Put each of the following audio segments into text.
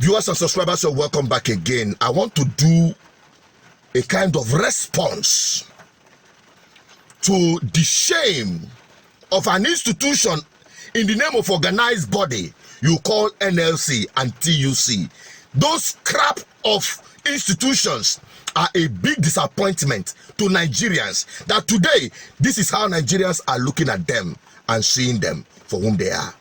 Viewers and subscribers, so welcome back again. I want to do a kind of response to the shame of an institution in the name of organized body you call NLC and TUC. Those crap of institutions are a big disappointment to Nigerians, that today this is how Nigerians are looking at them and seeing them for whom they are.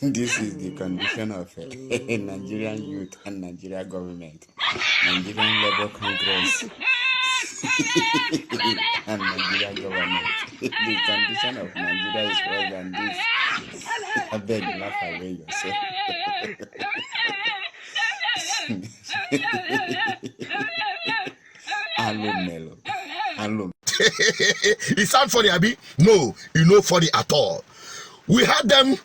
This is the condition of Nigerian youth and Nigerian government, Nigerian Labour Congress and Nigerian government. The condition of Nigeria is worse than this. I beg, laugh away yourself. Hello. It sounds funny, Abi? No, you know funny at all. We had them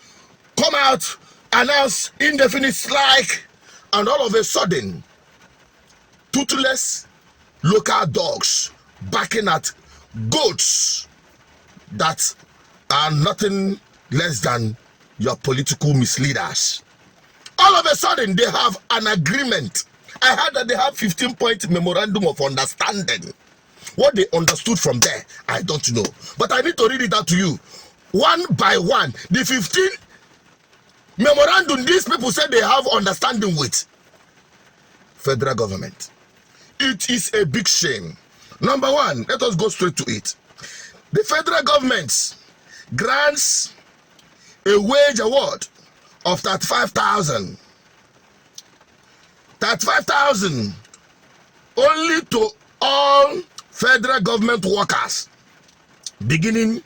come out, announce indefinite strike, and all of a sudden, toothless local dogs barking at goats that are nothing less than your political misleaders. All of a sudden, they have an agreement. I heard that they have 15-point memorandum of understanding. What they understood from there, I don't know. But I need to read it out to you. One by one, the 15 memorandum these people said they have understanding with federal government. It is a big shame. Number one, let us go straight to it. The federal government grants a wage award of 35,000. 35,000 only to all federal government workers beginning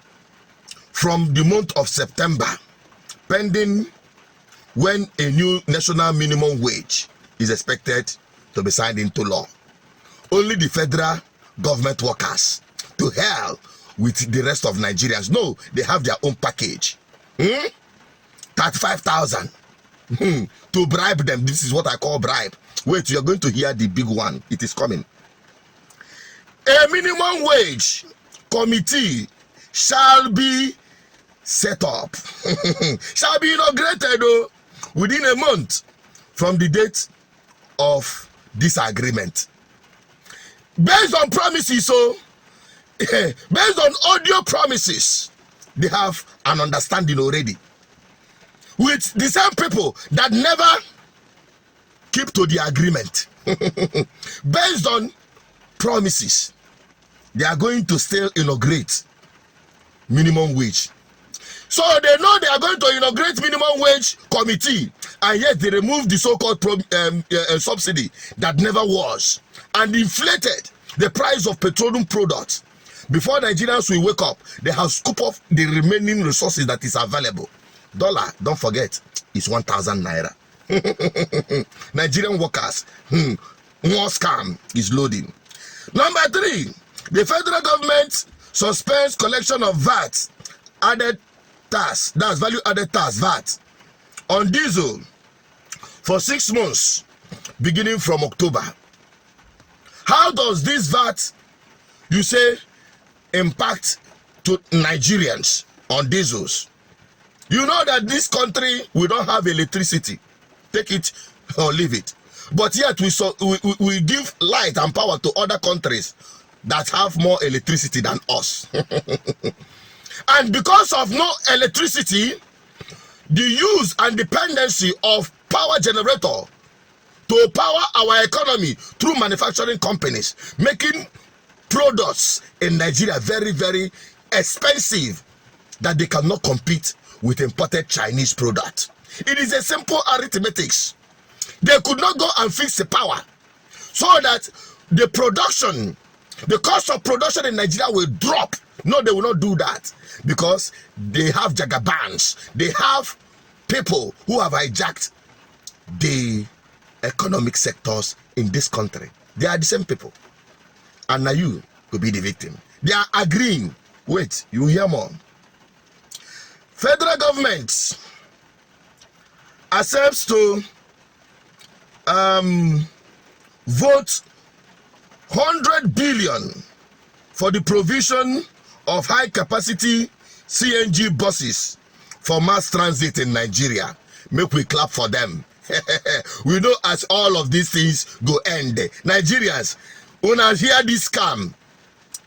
from the month of September, pending when a new national minimum wage is expected to be signed into law. Only the federal government workers. To hell with the rest of Nigerians. No, they have their own package. 35,000 to bribe them. This is what I call bribe. Wait, you're going to hear the big one. It is coming. A minimum wage committee shall be set up, shall be inaugurated within a month from the date of this agreement. Based on promises, based on audio promises, they have an understanding already with the same people that never keep to the agreement. Based on promises, they are going to still inaugurate minimum wage. So they know they are going to inaugurate minimum wage committee, and yet they removed the so-called subsidy that never was and inflated the price of petroleum products. Before Nigerians will wake up, they have scooped off the remaining resources that is available. Dollar, don't forget, is 1,000 naira. Nigerian workers, more scam is loading. Number three, the federal government suspends collection of VAT, added tax, that's value added tax, VAT, on diesel for 6 months, beginning from October. How does this VAT, you say, impact to Nigerians on diesels? You know that this country, we don't have electricity. Take it or leave it. But yet we give light and power to other countries that have more electricity than us. And because of no electricity, the use and dependency of power generator to power our economy through manufacturing companies, making products in Nigeria very, very expensive, that they cannot compete with imported Chinese product. It is a simple arithmetics. They could not go and fix the power so that the production, the cost of production in Nigeria will drop. No, they will not do that because they have jagabans. They have people who have hijacked the economic sectors in this country. They are the same people. And now you could be the victim. They are agreeing. Wait, you hear more. Federal government accepts to vote 100 billion for the provision of high capacity CNG buses for mass transit in Nigeria. Make we clap for them. We know as all of these things go end. Nigerians, when I hear this scam,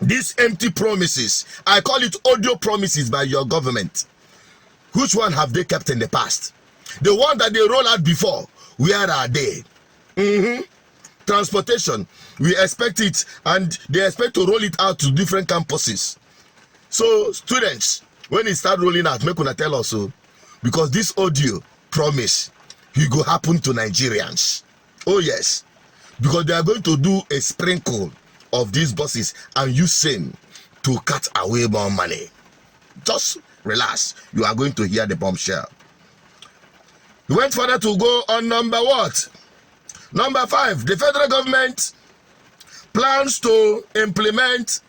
these empty promises, I call it audio promises by your government. Which one have they kept in the past? The one that they roll out before, where are they? Transportation, we expect it, and they expect to roll it out to different campuses. So students, when it start rolling out, make una tell us so, because this audio promise it go happen to Nigerians. Oh yes, because they are going to do a sprinkle of these buses and use same to cut away more money. Just relax, you are going to hear the bombshell. We went further to go on number what? Number 5, the federal government plans to implement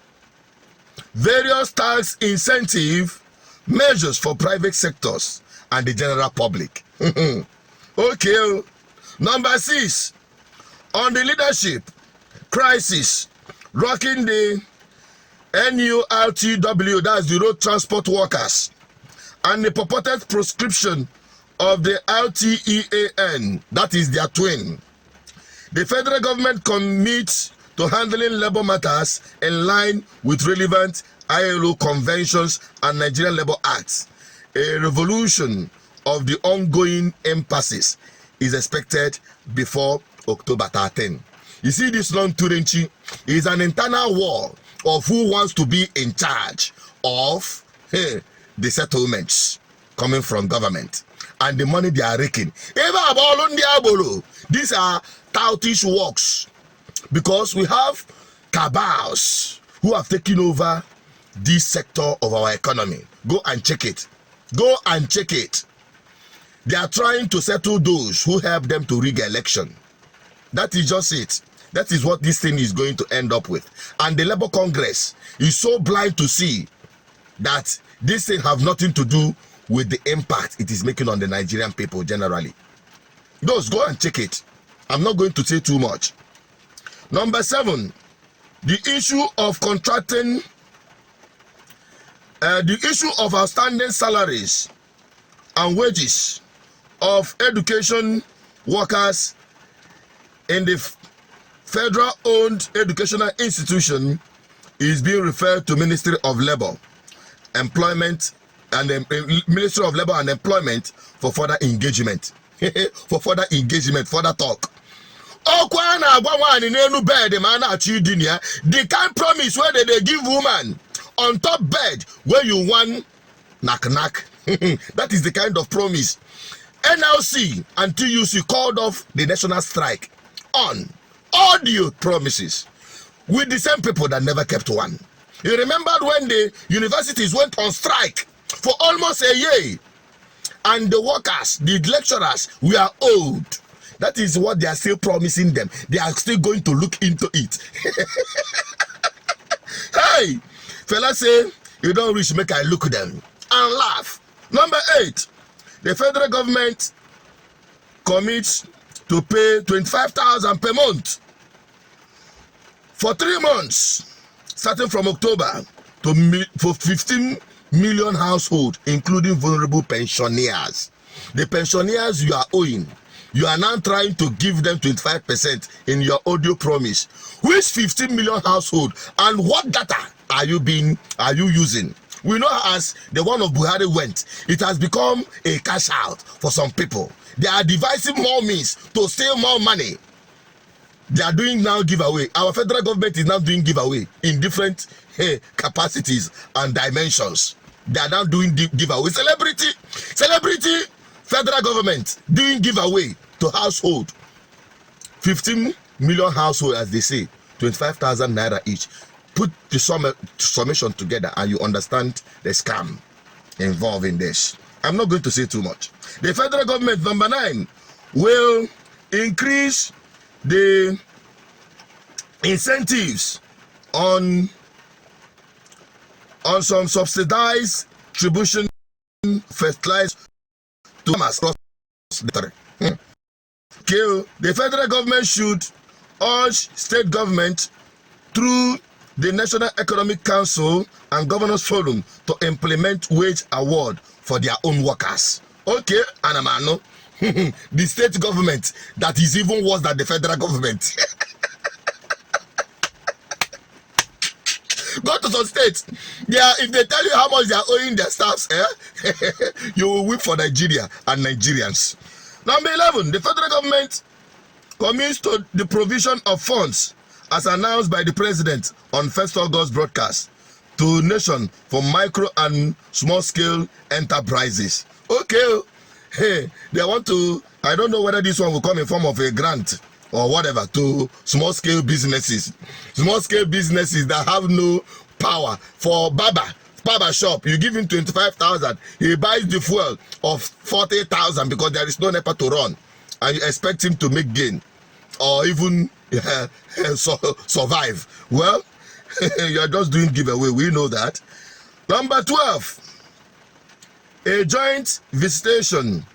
various tax incentive measures for private sectors and the general public. Okay. Number 6, on the leadership crisis rocking the NURTW, that's the road transport workers, and the purported proscription of the LTEAN, that is their twin. The federal government commits to handling labor matters in line with relevant ILO conventions and Nigerian Labour Acts. A revolution of the ongoing impasses is expected before October 13. You see, this long Turenchi is an internal war of who wants to be in charge of the settlements coming from government and the money they are raking. These are toutish works, because we have cabals who have taken over this sector of our economy. Go and check it. Go and check it. They are trying to settle those who help them to rig election. That is just it. That is what this thing is going to end up with. And the Labour Congress is so blind to see that this thing have nothing to do with the impact it is making on the Nigerian people generally. Those, go and check it. I'm not going to say too much. Number 7, the issue of contracting, the issue of outstanding salaries and wages of education workers in the federal-owned educational institution is being referred to Ministry of Labour, Employment, and the Ministry of Labour and Employment for further engagement. For further engagement, further talk. The kind promise where they give woman on top bed where you want knock. That is the kind of promise. NLC and TUC called off the national strike on audio promises with the same people that never kept one. You remembered when the universities went on strike for almost a year, and the workers, the lecturers, we are old. That is what they are still promising them. They are still going to look into it. Hey, fella say, you don't reach, make I look at them and laugh. Number 8, the federal government commits to pay 25,000 per month for 3 months, starting from October, for 15 million households, including vulnerable pensioners. The pensioners you are owing, you are now trying to give them 25% in your audio promise. Which 15 million household, and what data are you using? We know as the one of Buhari went, it has become a cash out for some people. They are devising more means to steal more money. They are doing now giveaway. Our federal government is now doing giveaway in different capacities and dimensions. They are now doing giveaway. Celebrity federal government doing giveaway to household. 15 million household, as they say, 25,000 naira each. Put the summation together and you understand the scam involved in this. I'm not going to say too much. The federal government, number 9, will increase the incentives on some subsidized distribution fertilizer to farmers across the country. The federal government should urge state government through the National Economic Council and Governors Forum to implement wage award for their own workers. Okay, Anamano. The state government that is even worse than the federal government. Go to some states. Yeah, if they tell you how much they are owing their staffs, you will weep for Nigeria and Nigerians. Number 11, the federal government commits to the provision of funds as announced by the president on 1st August broadcast to nation for micro and small scale enterprises. Okay, hey, they want to, I don't know whether this one will come in form of a grant or whatever to small scale businesses that have no power. For barber shop, you give him 25,000, he buys the fuel of 40,000 because there is no NEPA to run, and you expect him to make gain or even survive. Well, you are just doing giveaway, we know that. Number 12, a joint visitation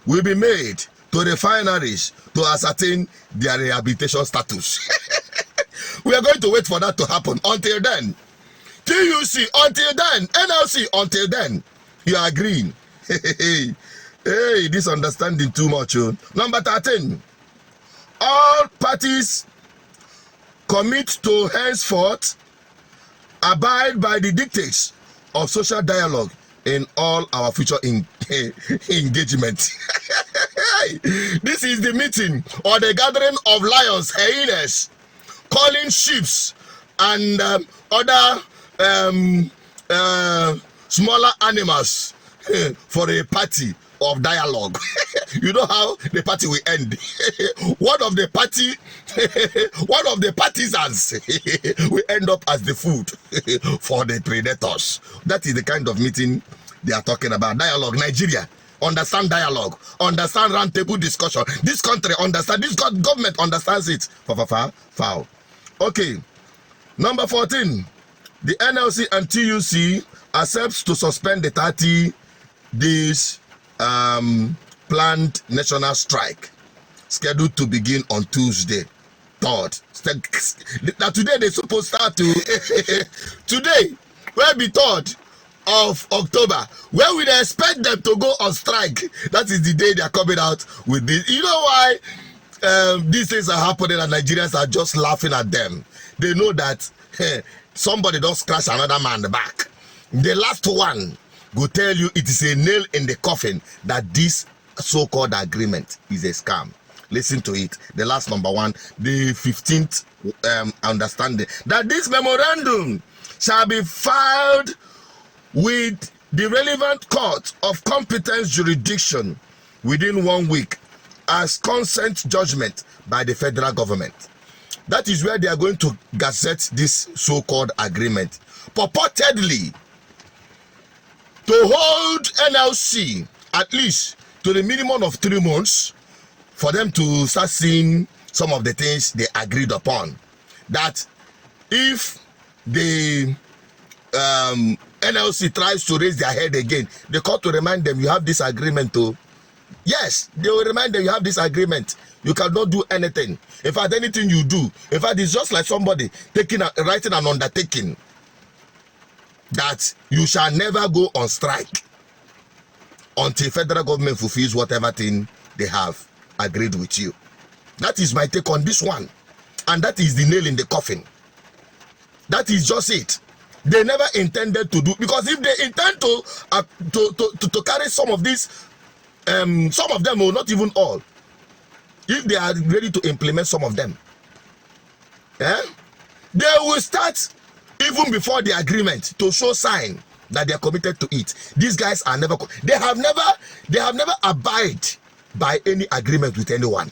will be made to refineries to ascertain their rehabilitation status. We are going to wait for that to happen. Until then, TUC, until then, NLC, until then, you are agreeing. Hey, this understanding too much. Number 13, all parties commit to henceforth abide by the dictates of social dialogue in all our future engagement. This is the meeting or the gathering of lions, hyenas, calling sheep and other smaller animals for a party of dialogue. You know how the party will end. One of the partisans will end up as the food for the predators. That is the kind of meeting they are talking about. Dialogue. Nigeria, understand dialogue, understand round table discussion. This country understand, this government understands it. Foul. Okay, number 14, the NLC and TUC accepts to suspend the 30 days planned national strike scheduled to begin on Tuesday 3rd. Now today they supposed to start to today will be 3rd of October, where we expect them to go on strike. That is the day they are coming out with this. You know why these things are happening and Nigerians are just laughing at them? They know that somebody don't scratch another man back. The last one will tell you it is a nail in the coffin that this so-called agreement is a scam. Listen to it. The last number 1, the 15th understanding that this memorandum shall be filed with the relevant court of competence jurisdiction within 1 week as consent judgment by the federal government. That is where they are going to gazette this so-called agreement, purportedly to hold NLC at least to the minimum of 3 months for them to start seeing some of the things they agreed upon. That if the NLC tries to raise their head again, the court will remind them, you have this agreement too. Yes, they will remind them, you have this agreement. You cannot do anything. In fact, anything you do, in fact, it's just like somebody writing an undertaking that you shall never go on strike until federal government fulfills whatever thing they have agreed with you. That is my take on this one. And that is the nail in the coffin. That is just it. They never intended to do, because if they intend to carry some of these, some of them, or not even all, if they are ready to implement some of them, they will start even before the agreement to show sign that they are committed to it. These guys are never, they have never abide by any agreement with anyone.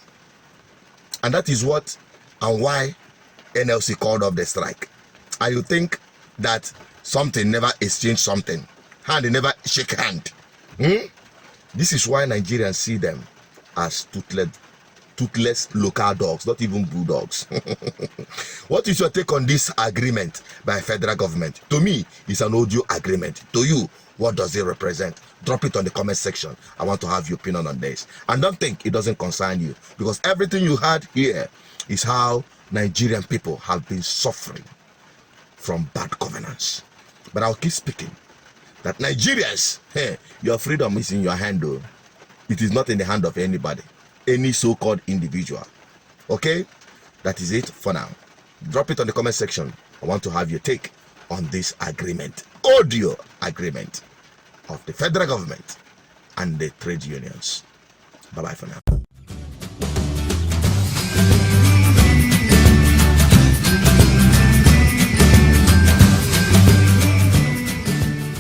And that is what and why NLC called off the strike. And you think that something never exchange something, hand never shake hand. This is why Nigerians see them as toothless local dogs, not even bulldogs. What is your take on this agreement by federal government? To me, it's an audio agreement. To you, what does it represent? Drop it on the comment section. I want to have your opinion on this. And don't think it doesn't concern you, because everything you heard here is how Nigerian people have been suffering from bad governance. But I'll keep speaking that Nigerians, hey, your freedom is in your hand, though. It is not in the hand of anybody, any so-called individual. Okay, that is it for now. Drop it on the comment section. I want to have your take on this agreement, audio agreement of the federal government and the trade unions. Bye-bye for now.